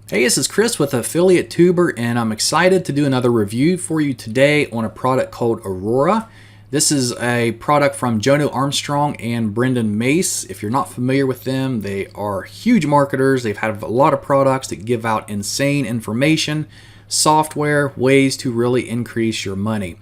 Hey, this is Chris with Affiliate Tuber, and I'm excited to do another review for you today on a product called Aurora. This is a product from Jono Armstrong and Brendan Mace. If you're not familiar with them, they are huge marketers. They've had a lot of products that give out insane information, software, ways to really increase your money.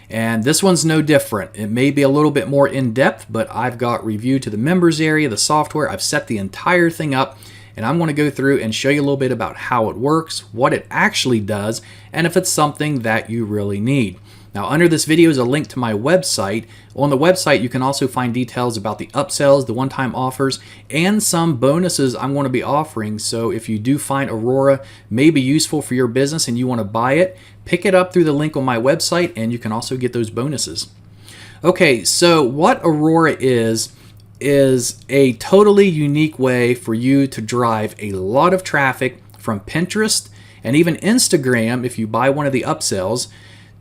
And this one's no different. It may be a little bit more in-depth, but I've got review to the members area, the software. I've set the entire thing up, and I'm going to go through and show you a little bit about how it works, what it actually does, and if it's something that you really need. Now, under this video is a link to my website. On the website, you can also find details about the upsells, the one-time offers, and some bonuses I'm going to be offering. So if you do find Aurora may be useful for your business and you want to buy it, pick it up through the link on my website, and you can also get those bonuses. Okay, so what Aurora is a totally unique way for you to drive a lot of traffic from Pinterest and even Instagram if you buy one of the upsells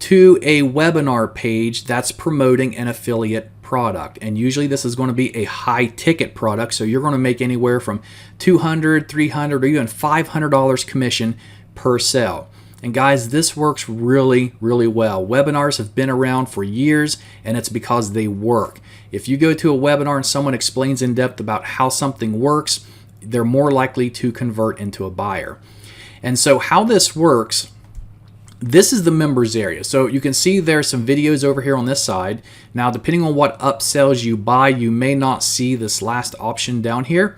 to a webinar page that's promoting an affiliate product. And usually this is going to be a high ticket product, so you're going to make anywhere from $200, $300, or even $500 commission per sale. And guys, this works really, really well. Webinars have been around for years, and it's because they work. If you go to a webinar and someone explains in depth about how something works, they're more likely to convert into a buyer. And so how this works, this is the members area. So you can see there's some videos over here on this side. Now, depending on what upsells you buy, you may not see this last option down here,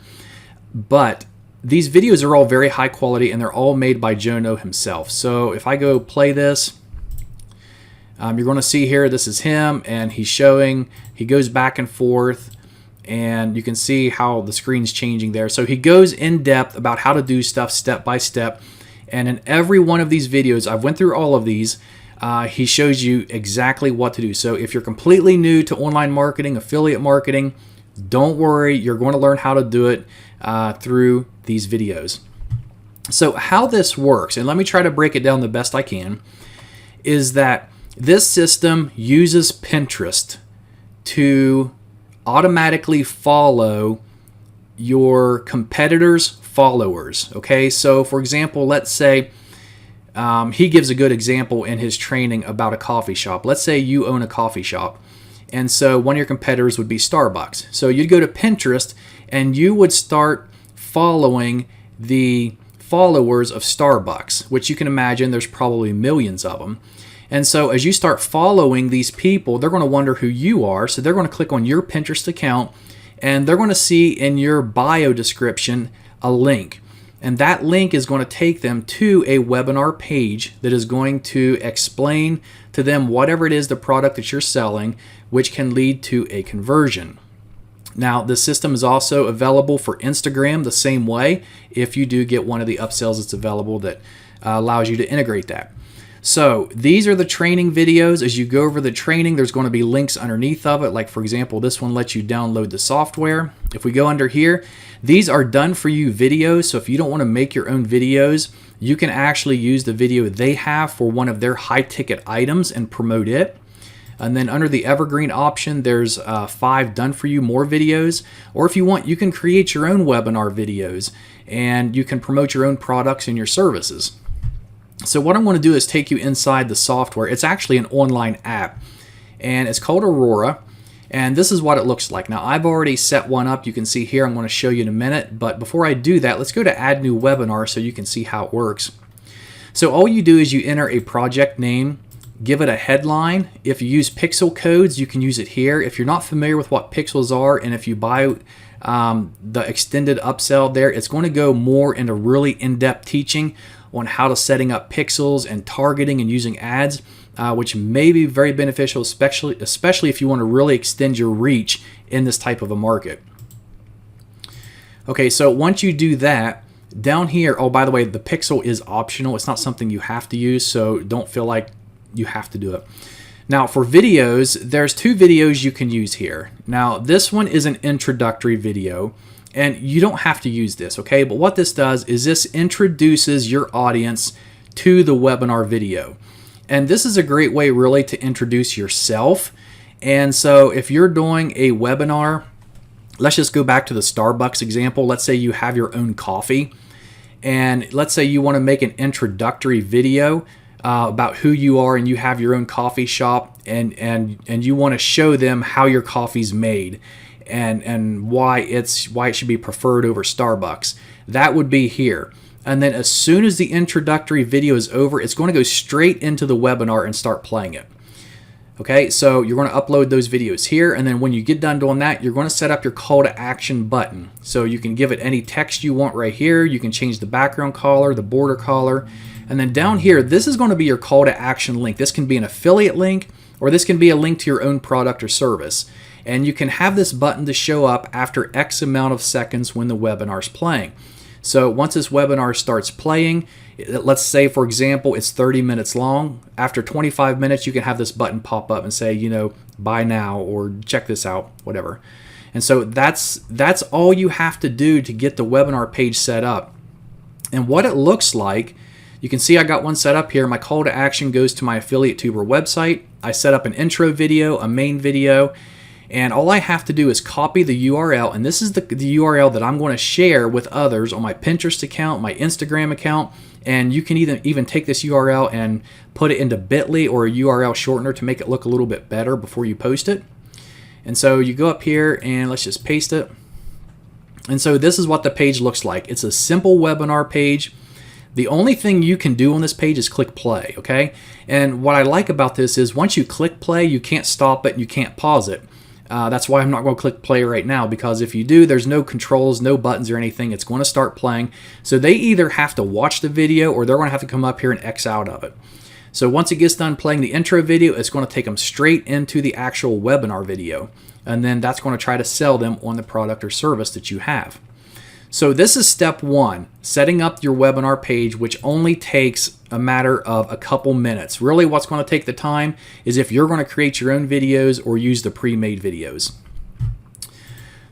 but these videos are all very high quality and they're all made by Jono himself. So if I go play this, you're going to see here, this is him, and he's showing, he goes back and forth, and you can see how the screen's changing there. So he goes in depth about how to do stuff step by step. And in every one of these videos, I've went through all of these, he shows you exactly what to do. So if you're completely new to online marketing, affiliate marketing, don't worry, you're going to learn how to do it through these videos. So how this works, and let me try to break it down the best I can, is that this system uses Pinterest to automatically follow your competitors' followers. Okay, so for example, let's say he gives a good example in his training about a coffee shop. Let's say you own a coffee shop, and so one of your competitors would be Starbucks. So you'd go to Pinterest and you would start following the followers of Starbucks, which you can imagine there's probably millions of them. And so as you start following these people, they're going to wonder who you are. So they're going to click on your Pinterest account, and they're going to see in your bio description a link. And that link is going to take them to a webinar page that is going to explain to them whatever it is, the product that you're selling, which can lead to a conversion. Now, the system is also available for Instagram the same way if you do get one of the upsells that's available that allows you to integrate that. So these are the training videos. As you go over the training, there's going to be links underneath of it. Like, for example, this one lets you download the software. If we go under here, these are done for you videos. So if you don't want to make your own videos, you can actually use the video they have for one of their high ticket items and promote it. And then under the evergreen option, there's 5 done for you more videos. Or if you want, you can create your own webinar videos and you can promote your own products and your services. So what I'm going to do is take you inside the software. It's actually an online app, and it's called Aurora, and this is what it looks like. Now, I've already set one up. You can see here. I'm going to show you in a minute, but before I do that, let's go to Add New Webinar so you can see how it works. So all you do is you enter a project name, give it a headline. If you use pixel codes, you can use it here. If you're not familiar with what pixels are, and if you buy the extended upsell there, it's going to go more into really in-depth teaching on how to setting up pixels and targeting and using ads, which may be very beneficial, especially if you want to really extend your reach in this type of a market. Okay, so once you do that, down here, oh, by the way, the pixel is optional. It's not something you have to use, so don't feel like you have to do it. Now, for videos, there's 2 videos you can use here. Now, this one is an introductory video, and you don't have to use this, okay? But what this does is this introduces your audience to the webinar video. And this is a great way really to introduce yourself. And so if you're doing a webinar, let's just go back to the Starbucks example. Let's say you have your own coffee And let's say you want to make an introductory video about who you are, and you have your own coffee shop, and you want to show them how your coffee's made and why it should be preferred over Starbucks. That would be here. And then as soon as the introductory video is over, it's going to go straight into the webinar and start playing it. Okay, so you're going to upload those videos here, and then when you get done doing that, you're going to set up your call to action button. So you can give it any text you want right here. You can change the background color, the border color, and then down here, this is going to be your call to action link. This can be an affiliate link, or this can be a link to your own product or service. And you can have this button to show up after X amount of seconds when the webinar is playing. So once this webinar starts playing, let's say, for example, it's 30 minutes long. After 25 minutes, you can have this button pop up and say, you know, buy now or check this out, whatever. And so that's all you have to do to get the webinar page set up. And what it looks like, you can see I got one set up here. My call to action goes to my Affiliate Tuber website. I set up an intro video, a main video, and all I have to do is copy the URL, and this is the URL that I'm going to share with others on my Pinterest account, my Instagram account, and you can even take this URL and put it into Bitly or a URL shortener to make it look a little bit better before you post it. And so you go up here and let's just paste it. And so this is what the page looks like. It's a simple webinar page. The only thing you can do on this page is click play, okay? And what I like about this is once you click play, you can't stop it, you can't pause it. That's why I'm not going to click play right now, because if you do, there's no controls, no buttons or anything. It's going to start playing. So they either have to watch the video or they're going to have to come up here and X out of it. So once it gets done playing the intro video, it's going to take them straight into the actual webinar video. And then that's going to try to sell them on the product or service that you have. So this is step one, setting up your webinar page, which only takes a matter of a couple minutes. Really what's going to take the time is if you're going to create your own videos or use the pre-made videos.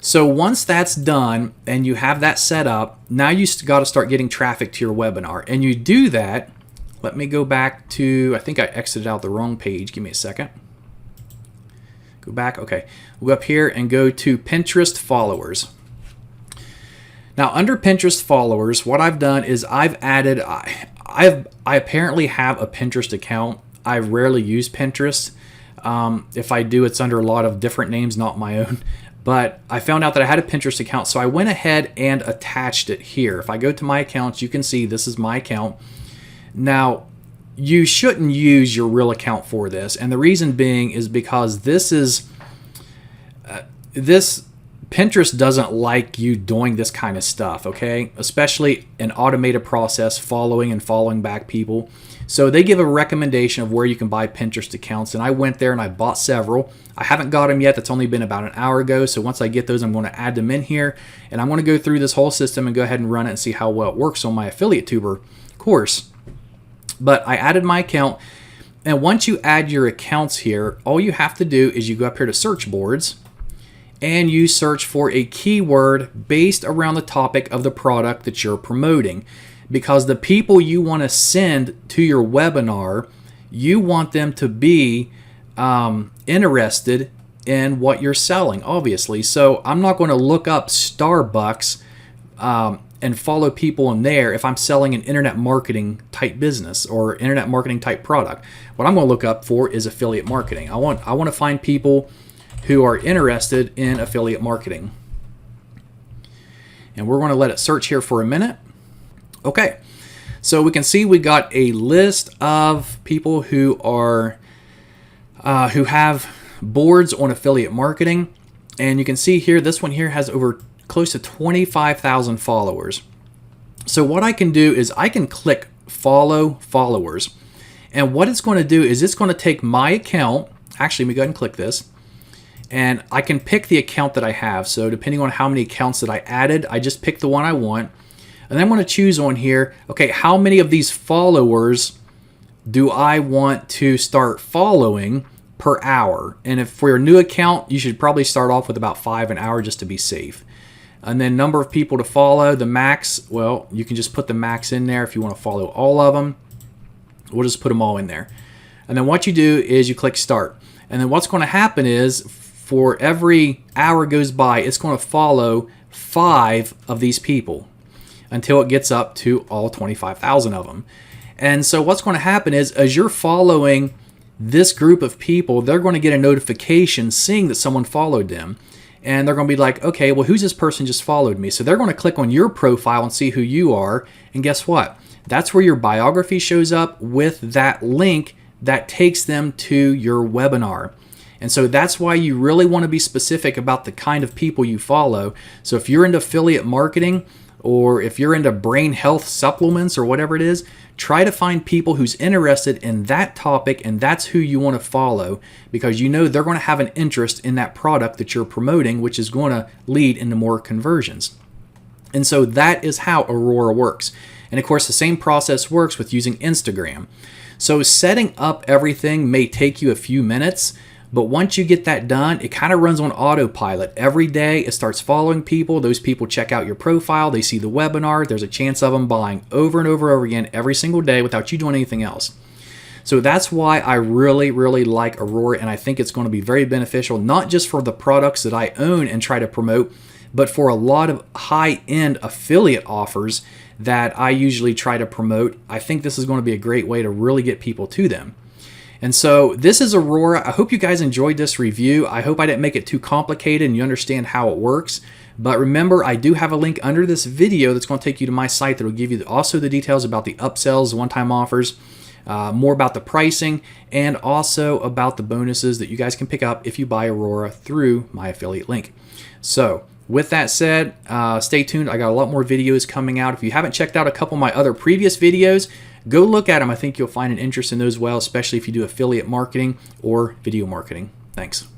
So once that's done and you have that set up, now you got to start getting traffic to your webinar. And you do that, let me go back to, I think I exited out the wrong page. Give me a second. Go back, okay. We'll go up here and go to Pinterest followers. Now under Pinterest followers, what I've done is I've added, I apparently have a Pinterest account. I rarely use Pinterest. If I do, it's under a lot of different names, not my own. But I found out that I had a Pinterest account, so I went ahead and attached it here. If I go to my accounts, you can see this is my account. Now, you shouldn't use your real account for this, and the reason being is because this is Pinterest doesn't like you doing this kind of stuff, okay? Especially an automated process, following and following back people. So they give a recommendation of where you can buy Pinterest accounts, and I went there and I bought several. I haven't got them yet. That's only been about an hour ago. So once I get those, I'm going to add them in here, and I'm going to go through this whole system and go ahead and run it and see how well it works on my Affiliate Tuber course. But I added my account, and once you add your accounts here, all you have to do is you go up here to search boards, and you search for a keyword based around the topic of the product that you're promoting. Because the people you want to send to your webinar, you want them to be interested in what you're selling, obviously. So I'm not going to look up Starbucks and follow people in there if I'm selling an internet marketing type business or internet marketing type product. What I'm going to look up for is affiliate marketing. I want to find people who are interested in affiliate marketing. And we're going to let it search here for a minute. Okay, so we can see we got a list of people who are who have boards on affiliate marketing, and you can see here this one here has over close to 25,000 followers. So what I can do is I can click follow followers, and what it's going to do is it's going to take my account. Actually, let me go ahead and click this. And I can pick the account that I have. So depending on how many accounts that I added, I just pick the one I want. And then I'm going to choose on here, okay, how many of these followers do I want to start following per hour? And if for your new account, you should probably start off with about 5 an hour just to be safe. And then number of people to follow, the max, well, you can just put the max in there if you want to follow all of them. We'll just put them all in there. And then what you do is you click start. And then what's going to happen is for every hour goes by, it's going to follow 5 of these people. until it gets up to all 25,000 of them. And so what's going to happen is, as you're following this group of people, they're going to get a notification seeing that someone followed them. And they're going to be like, okay, well, who's this person just followed me? So they're going to click on your profile and see who you are. And guess what? That's where your biography shows up with that link that takes them to your webinar. And so that's why you really want to be specific about the kind of people you follow. So if you're into affiliate marketing, or if you're into brain health supplements or whatever it is, try to find people who's interested in that topic, and that's who you want to follow, because you know they're going to have an interest in that product that you're promoting, which is going to lead into more conversions. And so that is how Aurora works. And of course, the same process works with using Instagram. So setting up everything may take you a few minutes, but once you get that done, it kind of runs on autopilot. Every day it starts following people. Those people check out your profile. They see the webinar. There's a chance of them buying over and over again every single day without you doing anything else. So that's why I really, really like Aurora, and I think it's going to be very beneficial, not just for the products that I own and try to promote, but for a lot of high-end affiliate offers that I usually try to promote. I think this is going to be a great way to really get people to them. And so this is Aurora. I hope you guys enjoyed this review. I hope I didn't make it too complicated and you understand how it works. But remember, I do have a link under this video that's going to take you to my site that will give you also the details about the upsells, one-time offers, more about the pricing, and also about the bonuses that you guys can pick up if you buy Aurora through my affiliate link. So with that said, stay tuned. I got a lot more videos coming out. If you haven't checked out a couple of my other previous videos, go look at them. I think you'll find an interest in those well, especially if you do affiliate marketing or video marketing. Thanks.